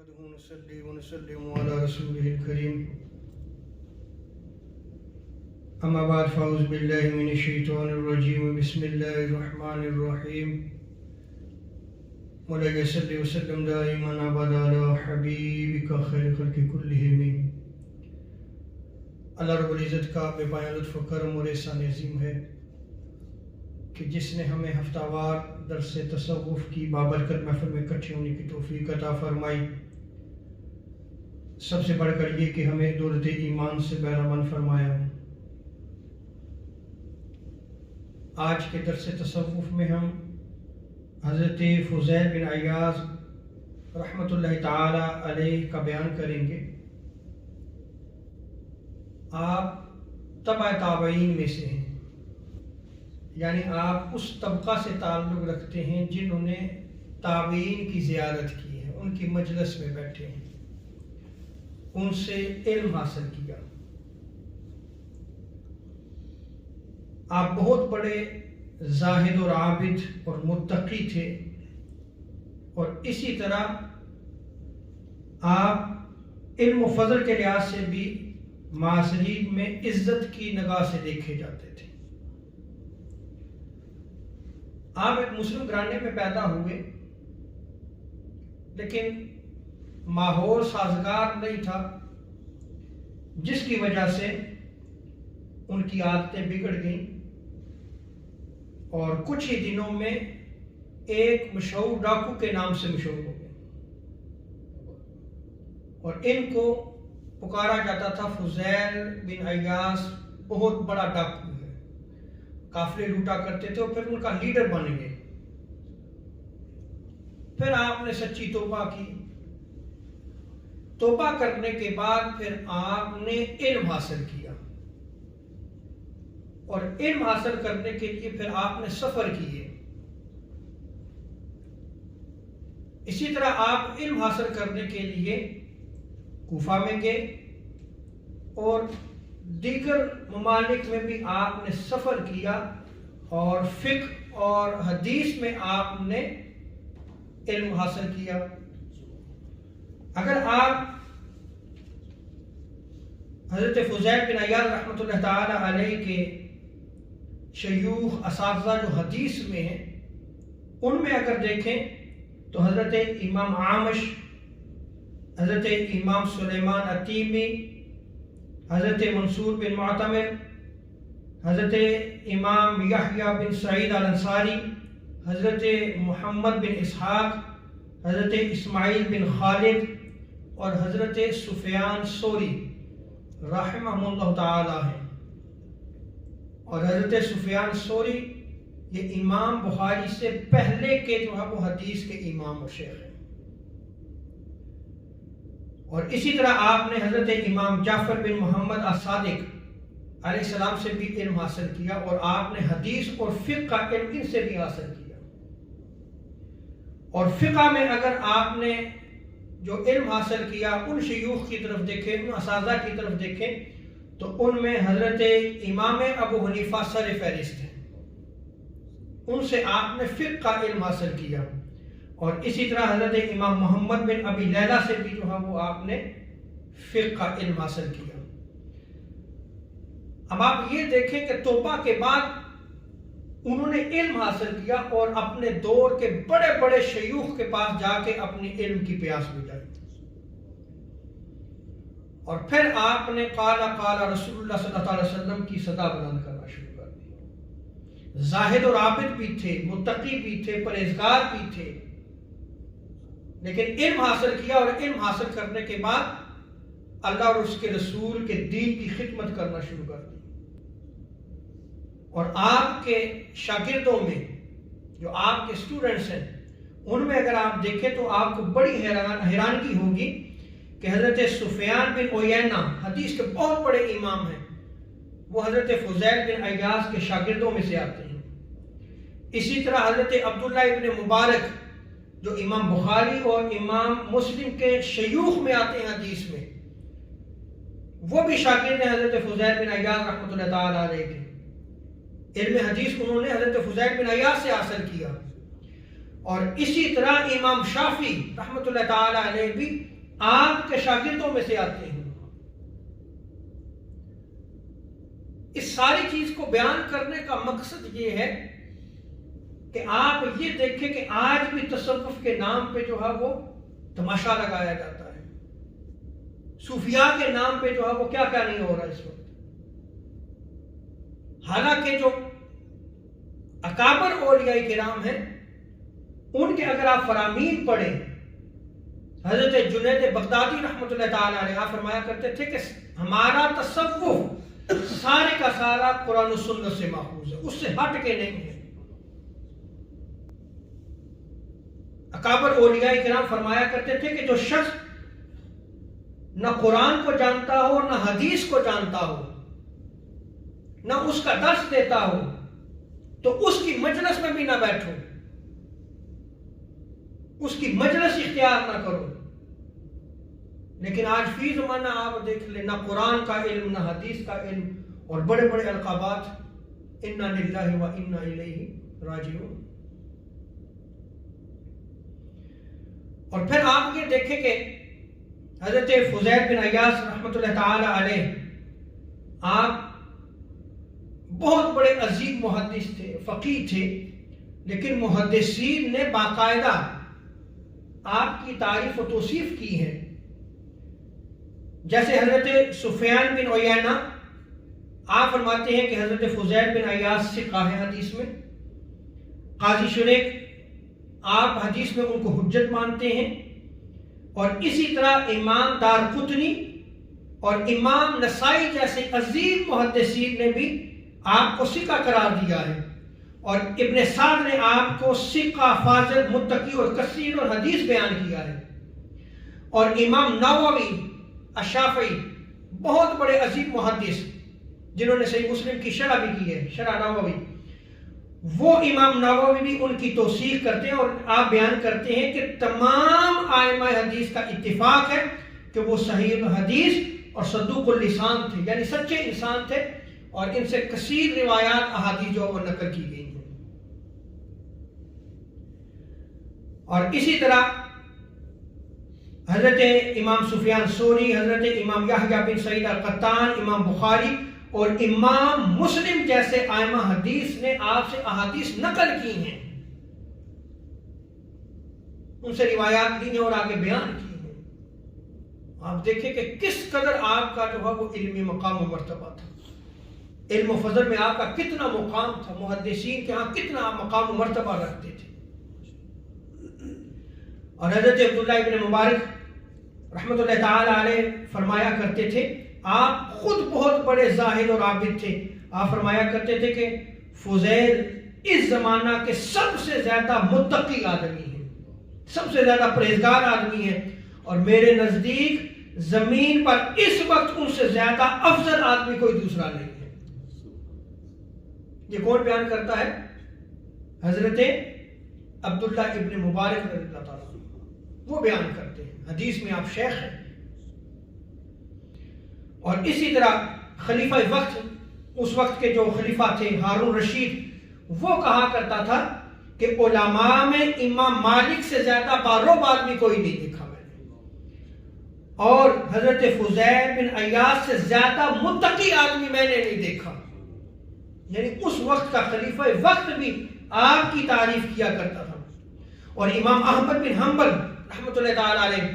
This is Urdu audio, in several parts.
نحمده ونصلي ونسلم على رسوله الكريم أما بعد فأعوذ بالله من الشيطان الرجيم بسم الله الرحمن الرحيم مولاي صل وسلم دائما أبدا على حبيبك خير خلق كلهم. اللہ رب العزت کا بے پایہ لطف و کرم اور احسان عظیم ہے کہ جس نے ہمیں ہفتہ وار درس تصوف کی بابرکت محفل میں اکٹھے ہونے کی توفیق عطا فرمائی. سب سے بڑھ کر یہ کہ ہمیں دولت ایمان سے بہرمند فرمایا. آج کے درس تصوف میں ہم حضرت فضیل بن عیاض رحمۃ اللہ تعالی علیہ کا بیان کریں گے. آپ تبع تابعین میں سے ہیں، یعنی آپ اس طبقہ سے تعلق رکھتے ہیں جنہوں نے تابعین کی زیارت کی ہے، ان کی مجلس میں بیٹھے ہیں، ان سے علم حاصل کیا. آپ بہت بڑے زاہد اور عابد اور متقی تھے، اور اسی طرح آپ علم و فضل کے لحاظ سے بھی معاصرین میں عزت کی نگاہ سے دیکھے جاتے تھے. آپ ایک مسلم گھرانے میں پیدا ہوئے، لیکن ماحول سازگار نہیں تھا، جس کی وجہ سے ان کی عادتیں بگڑ گئیں، اور کچھ ہی دنوں میں ایک مشہور ڈاکو کے نام سے مشہور ہو گئے، اور ان کو پکارا جاتا تھا فضیل بن عیاض بہت بڑا ڈاکو ہے. قافلے لوٹا کرتے تھے اور پھر ان کا لیڈر بن گئے. پھر آپ نے سچی توبہ کی. توبہ کرنے کے بعد پھر آپ نے علم حاصل کیا، اور علم حاصل کرنے کے لیے پھر آپ نے سفر کیے. اسی طرح آپ علم حاصل کرنے کے لیے کوفہ میں گئے، اور دیگر ممالک میں بھی آپ نے سفر کیا، اور فقہ اور حدیث میں آپ نے علم حاصل کیا. اگر آپ حضرت فضیل بن عیاض رحمۃ اللہ تعالی علیہ کے شیوخ اساتذہ جو حدیث میں ہیں، ان میں اگر دیکھیں تو حضرت امام عامش، حضرت امام سلیمان التیمی، حضرت منصور بن معتمر، حضرت امام یحییٰ بن سعید الانصاری، حضرت محمد بن اسحاق، حضرت اسماعیل بن خالد، اور حضرت سفیان ثوری رحمہ اللہ تعالی ہیں. اور حضرت سفیان ثوری یہ امام بخاری سے پہلے کے جو ہے وہ حدیث کے امام و شیخ ہیں. اور اسی طرح آپ نے حضرت امام جعفر بن محمد الصادق علیہ السلام سے بھی علم حاصل کیا، اور آپ نے حدیث اور فقہ کا علم ان سے بھی حاصل کیا. اور فقہ میں اگر آپ نے جو علم حاصل کیا ان شیوخ کی طرف دیکھیں، ان اساتذہ کی طرف دیکھیں، تو ان میں حضرت امام ابو حنیفہ سر فہرست ہیں. ان سے آپ نے فقہ کا علم حاصل کیا. اور اسی طرح حضرت امام محمد بن ابی لیلہ سے بھی جو ہے وہ آپ نے فقہ کا علم حاصل کیا. اب آپ یہ دیکھیں کہ توبہ کے بعد انہوں نے علم حاصل کیا، اور اپنے دور کے بڑے بڑے شیوخ کے پاس جا کے اپنی علم کی پیاس بجھائی. اور پھر آپ نے قال قال رسول اللہ صلی اللہ علیہ وسلم کی صدا بلند کرنا شروع کر دی. زاہد اور عابد بھی تھے، متقی بھی تھے، پرہیزگار بھی تھے، لیکن علم حاصل کیا، اور علم حاصل کرنے کے بعد اللہ اور اس کے رسول کے دین کی خدمت کرنا شروع کر دی. اور آپ کے شاگردوں میں جو آپ کے اسٹوڈنٹس ہیں، ان میں اگر آپ دیکھیں تو آپ کو بڑی حیرانگی ہوگی کہ حضرت سفیان بن عیینہ حدیث کے بہت بڑے امام ہیں، وہ حضرت فضیل بن عیاض کے شاگردوں میں سے آتے ہیں. اسی طرح حضرت عبداللہ ابن مبارک جو امام بخاری اور امام مسلم کے شیوخ میں آتے ہیں حدیث میں، وہ بھی شاگرد ہیں حضرت فضیل بن عیاض رحمۃ اللہ تعالی علیہ کے. علم حدیث انہوں نے حضرت فضیل بن عیاض سے حاصل کیا. اور اسی طرح امام شافعی رحمۃ اللہ تعالی علیہ بھی آپ کے شاگردوں میں سے آتے ہیں۔ اس ساری چیز کو بیان کرنے کا مقصد یہ ہے کہ آپ یہ دیکھیں کہ آج بھی تصوف کے نام پہ جو ہے وہ تماشا لگایا جاتا ہے، صوفیاء کے نام پہ جو ہے وہ کیا کیا نہیں ہو رہا اس وقت۔ حالانکہ جو اکابر اولیاء کرام ہیں ان کے اگر آپ فرامین پڑھیں، حضرت جنید بغدادی رحمۃ اللہ تعالی علیہ فرمایا کرتے تھے کہ ہمارا تصوف سارے کا سارا قرآن و سنت سے ماخوذ ہے، اس سے ہٹ کے نہیں ہے۔ اکابر اولیاء کرام فرمایا کرتے تھے کہ جو شخص نہ قرآن کو جانتا ہو نہ حدیث کو جانتا ہو نہ اس کا درس دیتا ہو تو اس کی مجلس میں بھی نہ بیٹھو، اس کی مجلس اختیار نہ کرو۔ لیکن آج فی زمانہ آپ دیکھ لیں، نہ قرآن کا علم نہ حدیث کا علم، اور بڑے بڑے القابات، انا للہ و انا الیہ راجعون۔ اور پھر آپ یہ دیکھیں کہ حضرت فضیل بن عیاض رحمۃ اللہ تعالی علیہ آپ بہت بڑے عظیم محدث تھے، فقیہ تھے، لیکن محدثین نے باقاعدہ آپ کی تعریف و توصیف کی ہے۔ جیسے حضرت سفیان بن عیینہ آپ فرماتے ہیں کہ حضرت فضیل بن عیاض ثقہ ہے حدیث میں۔ قاضی شریک آپ حدیث میں ان کو حجت مانتے ہیں، اور اسی طرح امام دارقطنی اور امام نسائی جیسے عظیم محدثین نے بھی آپ کو ثقہ قرار دیا ہے، اور ابن سعد نے آپ کو ثقہ، فاضل، متقی اور کثیر اور حدیث بیان کیا ہے۔ اور امام نووی الشافعی بہت بڑے عظیم محدث جنہوں نے صحیح مسلم کی شرح بھی کی ہے، شرح نووی، وہ امام نووی بھی ان کی توثیق کرتے ہیں، اور آپ بیان کرتے ہیں کہ تمام ائمہ حدیث کا اتفاق ہے کہ وہ صحیح حدیث اور صدوق اللسان تھے، یعنی سچے انسان تھے، اور ان سے کثیر روایات احادیث جو وہ نقل کی گئی ہیں۔ اور اسی طرح حضرت امام سفیان ثوری، حضرت امام یحییٰ بن سعید القطان، امام بخاری اور امام مسلم جیسے ائمہ حدیث نے آپ سے احادیث نقل کی ہیں، ان سے روایات لی ہیں اور آگے بیان کی ہیں۔ آپ دیکھیں کہ کس قدر آپ کا جو ہے وہ علمی مقام و مرتبہ تھا، علم و فضل میں آپ کا کتنا مقام تھا، محدثین کے ہاں کتنا آپ مقام و مرتبہ رکھتے تھے۔ اور حضرت عبداللہ ابن مبارک رحمۃ اللہ تعالی علیہ فرمایا کرتے تھے، آپ خود بہت بڑے زاہد اور عابد تھے۔ آپ فرمایا کرتے تھے کہ فضیل اس زمانہ کے سب سے زیادہ متقی آدمی ہیں، سب سے زیادہ پرہیزگار آدمی ہیں، اور میرے نزدیک زمین پر اس وقت ان سے زیادہ افضل آدمی کوئی دوسرا نہیں ہے۔ یہ کون بیان کرتا ہے؟ حضرت عبداللہ ابن مبارک رضی اللہ تعالیٰ وہ بیان کرتے ہیں، حدیث میں آپ شیخ ہیں۔ اور اسی طرح خلیفہ وقت، اس وقت کے جو خلیفہ تھے ہارون رشید، وہ کہا کرتا تھا کہ علماء میں امام مالک سے زیادہ باروب آدمی کوئی نہیں دیکھا میں نے، اور حضرت فضیل بن عیاض سے زیادہ متقی آدمی میں نے نہیں دیکھا۔ یعنی اس وقت کا خلیفہ وقت بھی آپ کی تعریف کیا کرتا تھا۔ اور امام احمد بن حنبل رحمۃ اللہ تعالی علیہ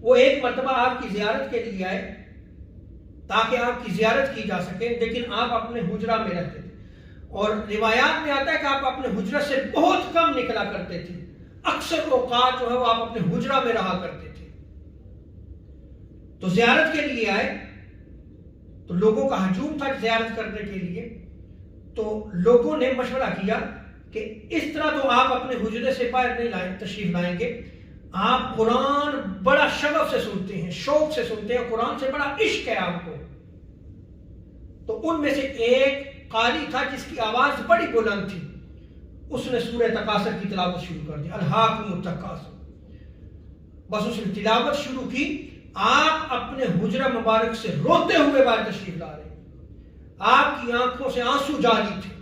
وہ ایک مرتبہ آپ کی زیارت کے لیے آئے تاکہ آپ کی زیارت کی جا سکے، لیکن آپ اپنے حجرہ میں رہتے تھے، اور روایات میں آتا ہے کہ آپ اپنے حجرہ سے بہت کم نکلا کرتے تھے، اکثر اوقات جو ہے وہ آپ اپنے حجرہ میں رہا کرتے تھے۔ تو زیارت کے لیے آئے تو لوگوں کا ہجوم تھا زیارت کرنے کے لیے، تو لوگوں نے مشورہ کیا کہ اس طرح تو آپ اپنے حجرے سے باہر نہیں تشریف لائیں گے، آپ قرآن بڑا شغف سے سنتے ہیں، شوق سے سنتے ہیں، قرآن سے بڑا عشق ہے آپ کو۔ تو ان میں سے ایک قاری تھا جس کی آواز بڑی بلند تھی، اس نے سورہ تکاثر کی تلاوت شروع کر دی، الہاکم التکاثر، بس اس نے تلاوت شروع کی، آپ اپنے حجرہ مبارک سے روتے ہوئے باہر تشریف لا رہے ہیں، آپ کی آنکھوں سے آنسو جاری تھے۔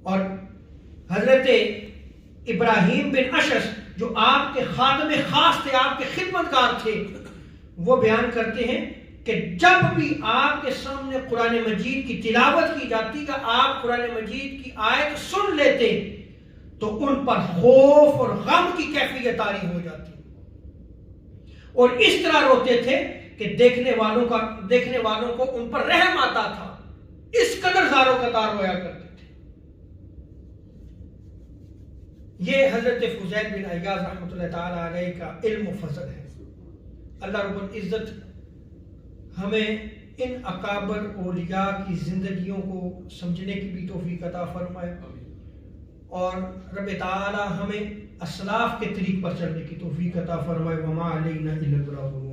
اور حضرت ابراہیم بن اشعث جو آپ کے خادم خاص تھے، آپ کے خدمتگار تھے، وہ بیان کرتے ہیں کہ جب بھی آپ کے سامنے قرآن مجید کی تلاوت کی جاتی کہ آپ قرآن مجید کی آیت سن لیتے تو ان پر خوف اور غم کی کیفیت طاری ہو جاتی اور اس طرح روتے تھے کہ دیکھنے والوں کو ان پر رحم آتا تھا، اس قدر زاروں قطار رویا کرتے تھے۔ یہ حضرت فضیل بن عیاض رحمۃ اللہ تعالی علیہ کا علم و فضل ہے۔ اللہ رب العزت ہمیں ان اکابر اولیاء کی زندگیوں کو سمجھنے کی بھی توفیق عطا فرمائے اور رب تعالی ہمیں اسلاف کے طریق پر چلنے کی توفیق عطا فرمائے۔ وما علینا الا البلاغ۔